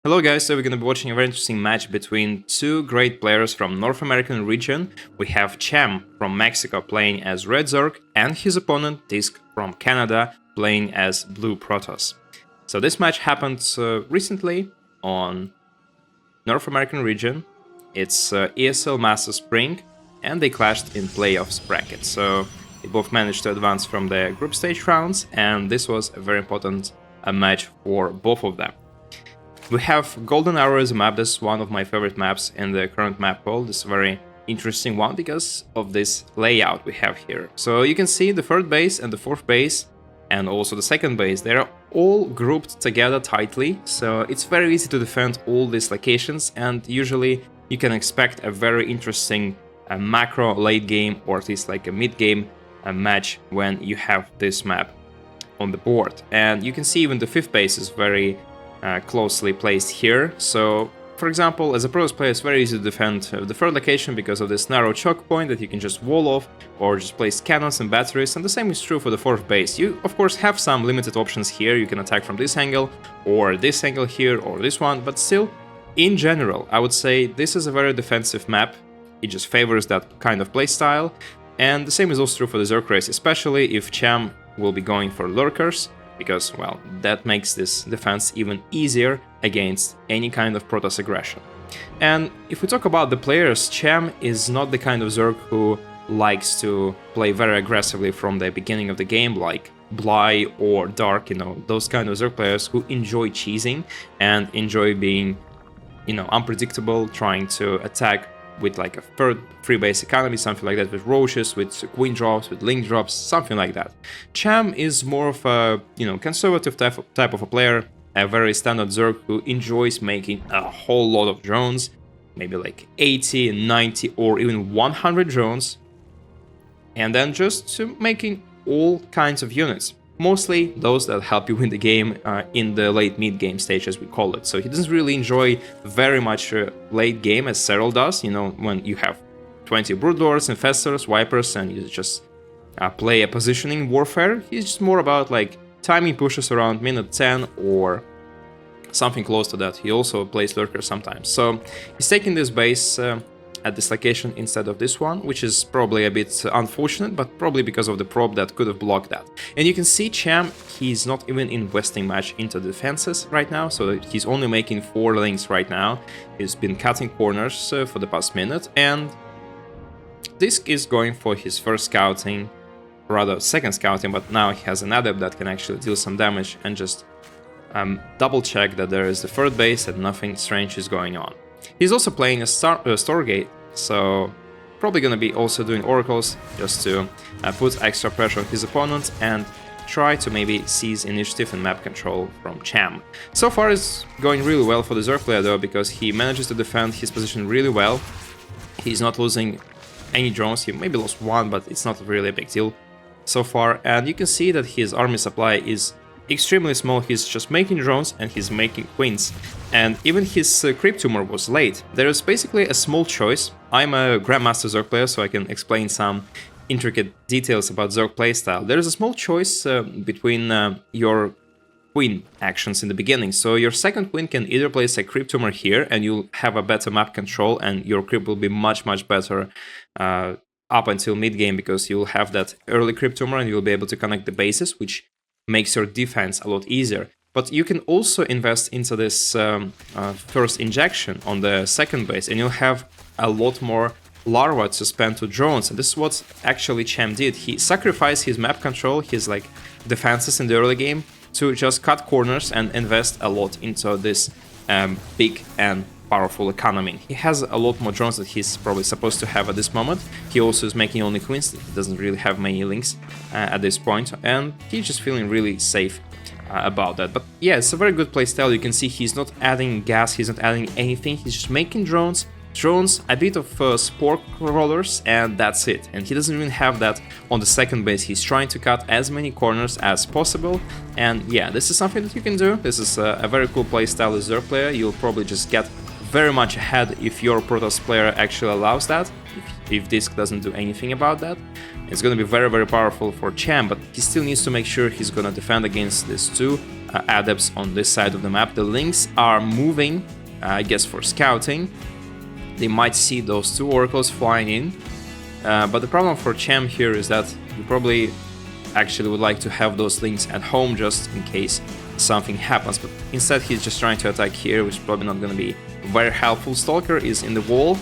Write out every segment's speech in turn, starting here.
Hello guys, so we're going to be watching a very interesting match between two great players from North American region. We have Cham from Mexico playing as Red Zerg and his opponent DisK from Canada playing as Blue Protoss. So this match happened recently on North American region. It's ESL Masters Spring and they clashed in playoffs bracket. So they both managed to advance from the group stage rounds and this was a very important match for both of them. We have Golden Arrow as a map. This is one of my favorite maps in the current map pool. This is a very interesting one because of this layout we have here. So you can see the third base and the fourth base and also the second base. They're all grouped together tightly. So it's very easy to defend all these locations and usually you can expect a very interesting macro late game or at least like a mid game match when you have this map on the board. And you can see even the fifth base is very closely placed here. So, for example, as a Protoss player, it's very easy to defend the third location because of this narrow choke point that you can just wall off or just place cannons and batteries, and the same is true for the fourth base. You, of course, have some limited options here. You can attack from this angle, or this angle here, or this one, but still, in general, I would say this is a very defensive map. It just favors that kind of playstyle, and the same is also true for the Zerg race, especially if Cham will be going for lurkers, because, well, that makes this defense even easier against any kind of Protoss aggression. And if we talk about the players, Cham is not the kind of Zerg who likes to play very aggressively from the beginning of the game, like Bly or Dark, those kind of Zerg players who enjoy cheesing and enjoy being, unpredictable, trying to attack with like a third free base economy, something like that, with Roaches, with Queen drops, with Link drops, something like that. Cham is more of a, conservative type of a player, a very standard Zerg who enjoys making a whole lot of drones, maybe like 80, 90 or even 100 drones, and then just making all kinds of units. Mostly those that help you win the game in the late mid-game stage, as we call it. So he doesn't really enjoy very much late game as Serral does, when you have 20 Broodlords, Infestors, Vipers, and you just play a positioning warfare. He's just more about like timing pushes around minute 10 or something close to that. He also plays Lurker sometimes. So he's taking this base at this location instead of this one, which is probably a bit unfortunate, but probably because of the probe that could have blocked that. And you can see Cham, he's not even investing much into defenses right now, so he's only making 4 links right now. He's been cutting corners for the past minute, and DisK is going for his first scouting, rather second scouting, but now he has an adept that can actually deal some damage and just double check that there is the third base and nothing strange is going on. He's also playing a Stargate, so probably gonna be also doing oracles just to put extra pressure on his opponent and try to maybe seize initiative and map control from Cham. So far it's going really well for the Zerg player though, because he manages to defend his position really well. He's not losing any drones. He maybe lost one, but it's not really a big deal so far. And you can see that his army supply is extremely small. He's just making drones and he's making queens. And even his creep tumor was late. There is basically a small choice. I'm a Grandmaster Zerg player, so I can explain some intricate details about Zerg playstyle. There is a small choice between your queen actions in the beginning. So your second queen can either place a creep tumor here and you'll have a better map control and your creep will be much better up until mid game, because you'll have that early creep tumor and you'll be able to connect the bases, which makes your defense a lot easier. But you can also invest into this first injection on the second base and you'll have a lot more larvae to spend to drones. And this is what actually Cham did. He sacrificed his map control, his like defenses in the early game, to just cut corners and invest a lot into this big and powerful economy. He has a lot more drones that he's probably supposed to have at this moment. He also is making only queens. He doesn't really have many links at this point, and he's just feeling really safe about that. But yeah, it's a very good playstyle. You can see he's not adding gas, he's not adding anything. He's just making drones, a bit of spore crawlers, and that's it. And he doesn't even have that on the second base. He's trying to cut as many corners as possible. And yeah, this is something that you can do. This is a very cool playstyle as Zerg player. You'll probably just get very much ahead if your Protoss player actually allows that. If DisK doesn't do anything about that, it's going to be very powerful for Cham, but he still needs to make sure he's going to defend against these two adepts on this side of the map. The links are moving, I guess, for scouting. They might see those 2 oracles flying in. But the problem for Cham here is that you probably actually would like to have those links at home just in case something happens. But instead he's just trying to attack here, which is probably not going to be very helpful. Stalker is in the wall.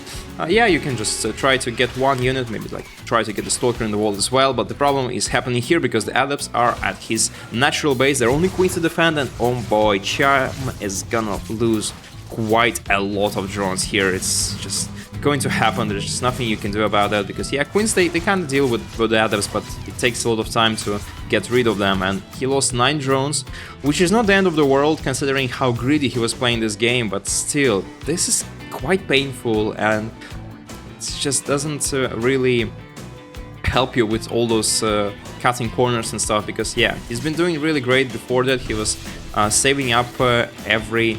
Yeah, you can just try to get 1 unit, maybe like try to get the Stalker in the wall as well, but the problem is happening here because the adepts are at his natural base. They're only queens to defend, and oh boy, Cham is gonna lose quite a lot of drones here. It's just going to happen. There's just nothing you can do about that because, yeah, queens, they can't deal with the adepts, but it takes a lot of time to get rid of them, and he lost 9 drones, which is not the end of the world considering how greedy he was playing this game, but still, this is quite painful, and it just doesn't really help you with all those cutting corners and stuff, because, yeah, he's been doing really great before that. He was saving up every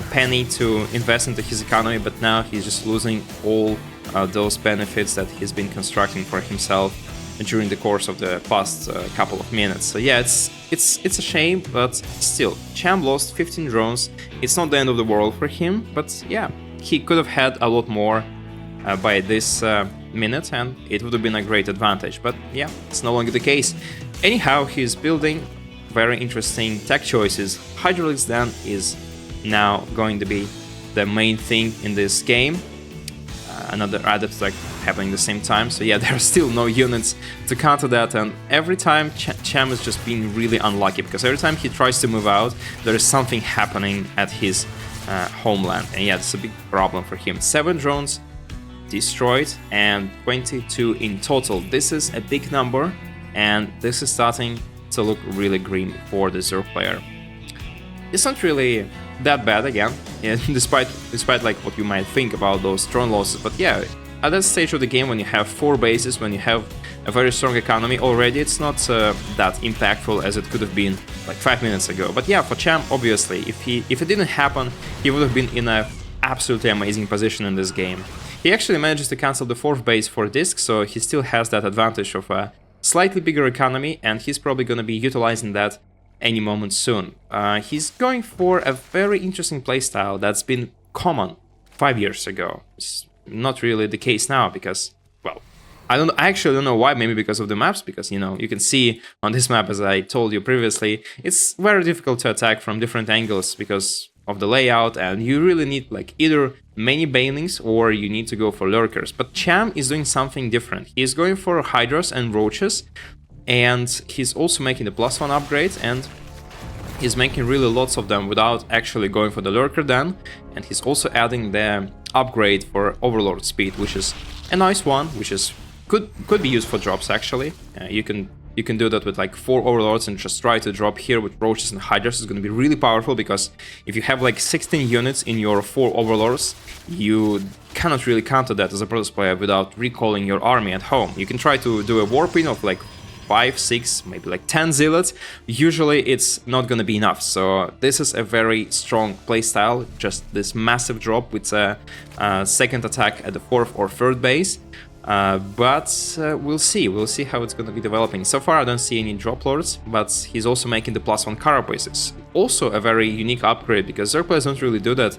penny to invest into his economy, but now he's just losing all those benefits that he's been constructing for himself during the course of the past couple of minutes. So yeah, it's a shame, but still, Cham lost 15 drones. It's not the end of the world for him, but yeah, he could have had a lot more by this minute, and it would have been a great advantage. But yeah, it's no longer the case. Anyhow, he's building very interesting tech choices. Hydraulics Den is now going to be the main thing in this game. Another adept like happening at the same time, so yeah, there are still no units to counter that, and every time Cham is just being really unlucky, because every time he tries to move out, there is something happening at his homeland, and yeah, it's a big problem for him. 7 drones destroyed and 22 in total. This is a big number, and this is starting to look really grim for the Zerg player. It's not really that bad again, yeah, despite like what you might think about those drone losses, but yeah, at that stage of the game, when you have 4 bases, when you have a very strong economy already, it's not that impactful as it could have been like 5 minutes ago. But yeah, for Cham, obviously, if it didn't happen, he would have been in a absolutely amazing position in this game. He actually manages to cancel the 4th base for DisK, so he still has that advantage of a slightly bigger economy, and he's probably going to be utilizing that any moment soon. He's going for a very interesting playstyle that's been common 5 years ago. It's not really the case now because, well, I actually don't know why. Maybe because of the maps, because, you know, you can see on this map, as I told you previously, it's very difficult to attack from different angles because of the layout, and you really need like either many banelings or you need to go for lurkers. But Cham is doing something different. He's going for hydras and roaches, and he's also making the +1 upgrade, and he's making really lots of them without actually going for the lurker den, and he's also adding the upgrade for overlord speed, which is a nice one, which is could be used for drops actually. You can do that with like 4 overlords and just try to drop here with roaches and hydras. Is going to be really powerful, because if you have like 16 units in your 4 overlords, you cannot really counter that as a Protoss player without recalling your army at home. You can try to do a warping of like 5, 6, maybe like 10 zealots. Usually it's not gonna be enough, so this is a very strong playstyle, just this massive drop with a second attack at the 4th or 3rd base. But we'll see how it's gonna be developing. So far I don't see any drop lords, but he's also making the +1 carapaces. Also a very unique upgrade, because Zerg players don't really do that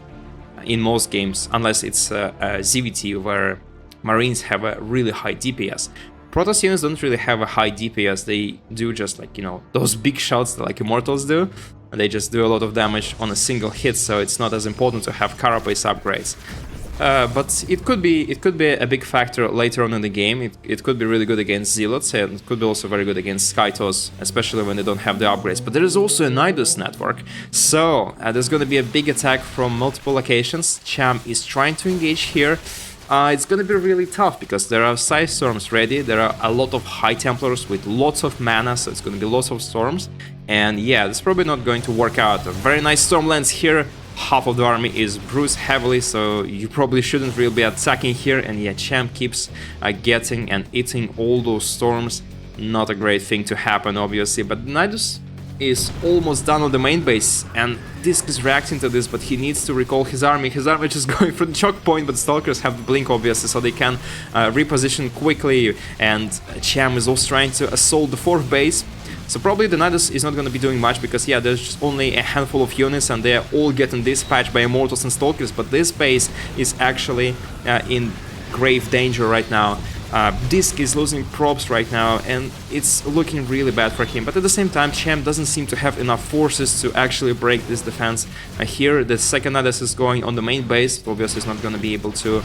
in most games, unless it's a ZvT where Marines have a really high DPS. Protoss units don't really have a high DPS, they do just like, you know, those big shots that like Immortals do, and they just do a lot of damage on a single hit, so it's not as important to have carapace upgrades. But it could be a big factor later on in the game. It could be really good against Zealots, and it could be also very good against Skytos, especially when they don't have the upgrades. But there is also a Nidus network, so there's going to be a big attack from multiple locations. Cham is trying to engage here. It's going to be really tough, because there are Scythe Storms ready, there are a lot of High Templars with lots of mana, so it's going to be lots of storms. And yeah, it's probably not going to work out. A very nice storm lands here. Half of the army is bruised heavily, so you probably shouldn't really be attacking here. And yeah, Cham keeps getting and eating all those storms. Not a great thing to happen, obviously, but Nidus is almost done on the main base, and DisK is reacting to this, but he needs to recall his army. His army is going for the choke point, but Stalkers have the blink, obviously, so they can reposition quickly, and Cham is also trying to assault the 4th base. So probably the Nidus is not going to be doing much because, yeah, there's just only a handful of units and they're all getting dispatched by Immortals and Stalkers, but this base is actually in grave danger right now. Disk is losing props right now and it's looking really bad for him, but at the same time Cham doesn't seem to have enough forces to actually break this defense. Here the second Nidus is going on the main base, obviously it's not going to be able to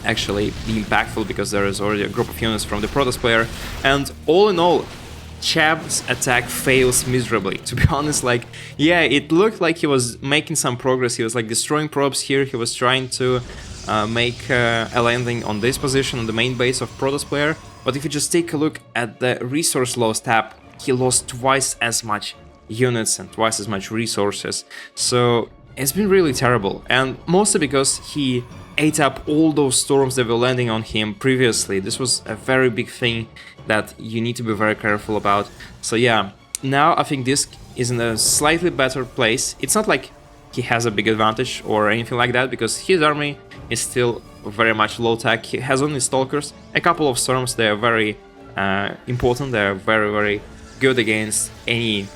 actually be impactful because there is already a group of units from the Protoss player, and all in all Cham's attack fails miserably. To be honest, like, yeah, it looked like he was making some progress. He was like destroying probes here. He was trying to make a landing on this position on the main base of Protoss player. But if you just take a look at the resource loss tab, he lost twice as much units and twice as much resources. So it's been really terrible, and mostly because he ate up all those storms that were landing on him previously. This was a very big thing that you need to be very careful about. So yeah, now I think Disk is in a slightly better place. It's not like he has a big advantage or anything like that, because his army is still very much low tech. He has only Stalkers, a couple of Storms. They are very important. They are very good against any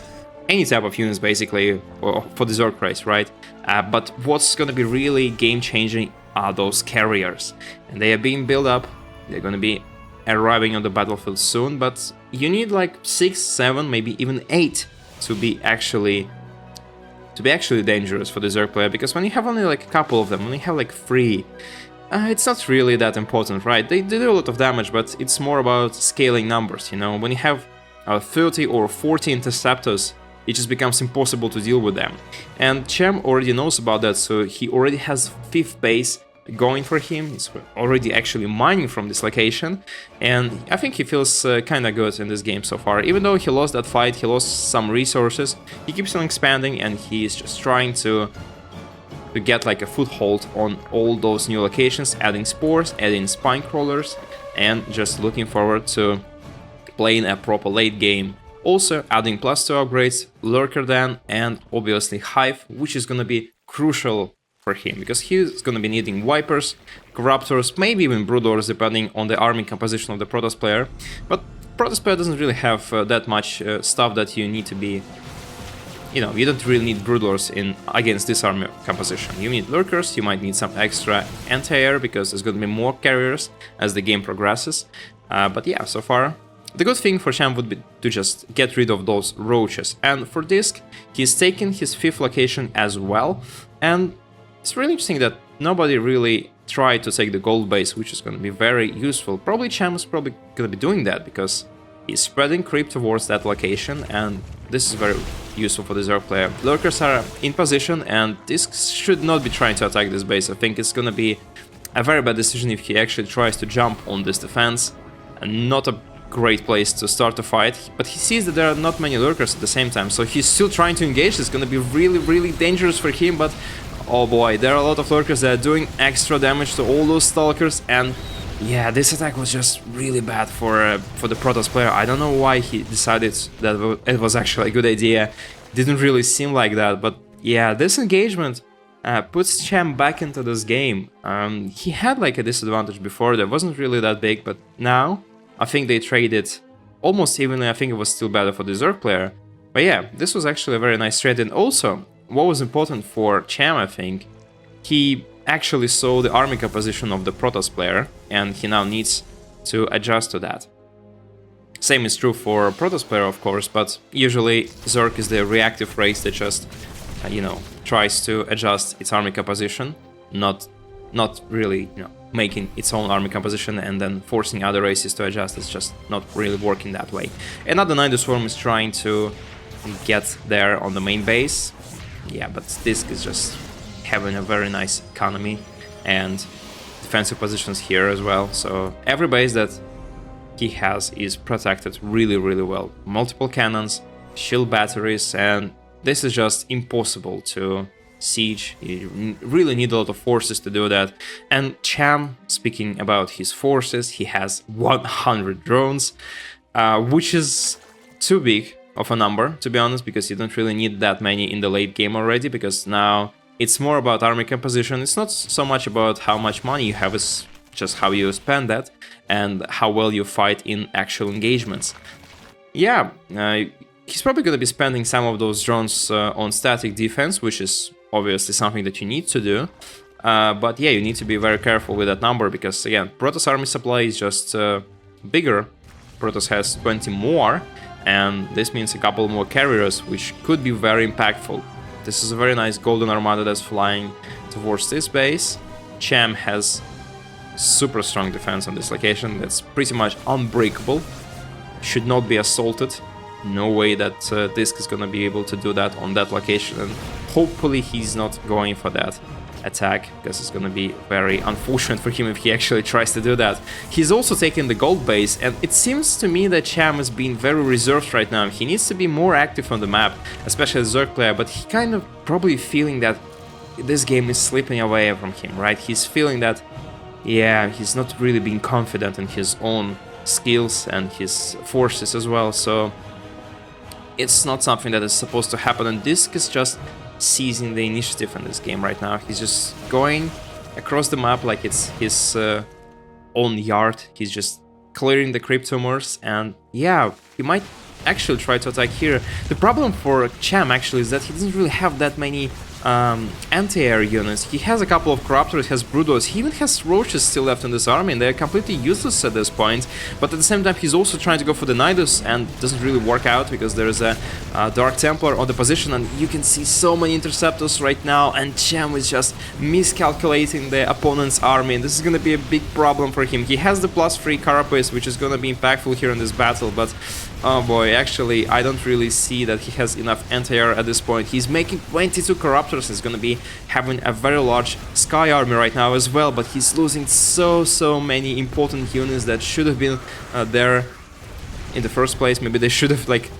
type of units basically for the Zerg race, right? But what's gonna be really game-changing are those carriers, and they are being built up. They're gonna be arriving on the battlefield soon, but you need like 6, 7, maybe even 8 to be actually dangerous for the Zerg player, because when you have only like a couple of them, when you have like 3, it's not really that important, right? They do a lot of damage, but it's more about scaling numbers, you know? When you have 30 or 40 interceptors, it just becomes impossible to deal with them. And Cham already knows about that, so he already has 5th base going for him. He's already actually mining from this location, and I think he feels kinda good in this game so far. Even though he lost that fight, he lost some resources, he keeps on expanding, and he's just trying to get like a foothold on all those new locations, adding spores, adding spine crawlers, and just looking forward to playing a proper late game. Also adding +2 upgrades, Lurker Den, and obviously Hive, which is gonna be crucial for him, because he's gonna be needing Vipers, Corruptors, maybe even Broodlords, depending on the army composition of the Protoss player. But Protoss player doesn't really have that much stuff that you need to be... You know, you don't really need Broodlords against this army composition. You need Lurkers, you might need some extra anti-air, because there's gonna be more carriers as the game progresses. But yeah, so far, the good thing for Cham would be to just get rid of those roaches. And for Disk, he's taken his 5th location as well, and it's really interesting that nobody really tried to take the gold base, which is going to be very useful. Probably Cham is probably going to be doing that, because he's spreading creep towards that location, and this is very useful for the Zerg player. Lurkers are in position, and Disk should not be trying to attack this base. I think it's going to be a very bad decision if he actually tries to jump on this defense, and not a great place to start a fight. But he sees that there are not many Lurkers at the same time, so he's still trying to engage. It's going to be really dangerous for him, but oh boy, there are a lot of Lurkers that are doing extra damage to all those Stalkers, and yeah, this attack was just really bad for the Protoss player. I don't know why he decided that it was actually a good idea. It didn't really seem like that, but yeah, this engagement puts Cham back into this game. He had like a disadvantage before that wasn't really that big, but now I think they traded almost evenly. I think it was still better for the Zerg player. But yeah, this was actually a very nice trade. And also, what was important for Cham, I think, he actually saw the army composition of the Protoss player, and he now needs to adjust to that. Same is true for Protoss player, of course, but usually Zerg is the reactive race that just, you know, tries to adjust its army composition, not really, you know, making its own army composition and then forcing other races to adjust. It's just not really working that way. Another Nidus Swarm is trying to get there on the main base. Yeah, but Disk is just having a very nice economy and defensive positions here as well. So every base that he has is protected really well. Multiple cannons, shield batteries, and this is just impossible to siege. You really need a lot of forces to do that. And Cham, speaking about his forces, he has 100 drones, which is too big of a number, to be honest, because you don't really need that many in the late game already, because now it's more about army composition. It's not so much about how much money you have, it's just how you spend that and how well you fight in actual engagements. yeah, he's probably going to be spending some of those drones on static defense, which is obviously something that you need to do. But yeah, you need to be very careful with that number because, again, Protoss army supply is just bigger. Protoss has 20 more, and this means a couple more carriers, which could be very impactful. This is a very nice golden armada that's flying towards this base. Cham has super strong defense on this location. That's pretty much unbreakable. Should not be assaulted. No way that DisK is gonna be able to do that on that location, and hopefully he's not going for that attack, because it's gonna be very unfortunate for him if he actually tries to do that. He's also taking the gold base, and it seems to me that Cham is being very reserved right now. He needs to be more active on the map, especially as a Zerg player, but he kind of probably feeling that this game is slipping away from him, right? He's feeling that, yeah, he's not really being confident in his own skills and his forces as well, so it's not something that is supposed to happen, and DisK is just seizing the initiative in this game right now. He's just going across the map like it's his own yard. He's just clearing the cryptomers, and yeah, he might actually try to attack here. The problem for Cham actually is that he doesn't really have that many anti-air units. He has a couple of Corruptors, he has Broodals, he even has Roaches still left in this army, and they're completely useless at this point. But at the same time, he's also trying to go for the Nidus, and doesn't really work out because there is a Dark Templar on the position, and you can see so many Interceptors right now, and Cham is just miscalculating the opponent's army, and this is gonna be a big problem for him. He has the +3 Carapace, which is gonna be impactful here in this battle, but oh boy, actually, I don't really see that he has enough anti-air at this point. He's making 22 Corruptors. He's gonna be having a very large Sky army right now as well, but he's losing so many important units that should have been there in the first place. Maybe they should have, like,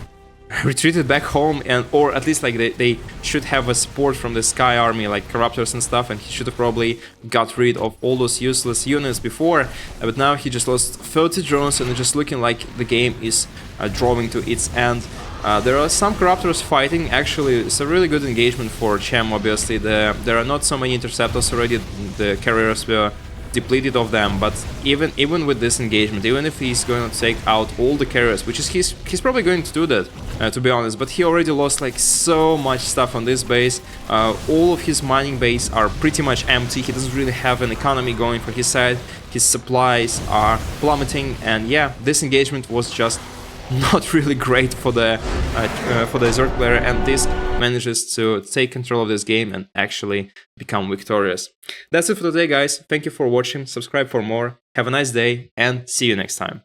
retreated back home, and or at least like they should have a support from the Sky army, like Corruptors and stuff, and he should have probably got rid of all those useless units before, but now he just lost 30 drones, and it's just looking like the game is drawing to its end. There are some Corruptors fighting. Actually, it's a really good engagement for Cham, obviously. There are not so many Interceptors already, the carriers were depleted of them, but even with this engagement, even if he's going to take out all the carriers, which is he's probably going to do that, to be honest, but he already lost like so much stuff on this base. All of his mining base are pretty much empty. He doesn't really have an economy going for his side. His supplies are plummeting, and yeah, this engagement was just not really great for the Zerg player, and DisK manages to take control of this game and actually become victorious. That's it for today, guys. Thank you for watching. Subscribe for more. Have a nice day, and see you next time.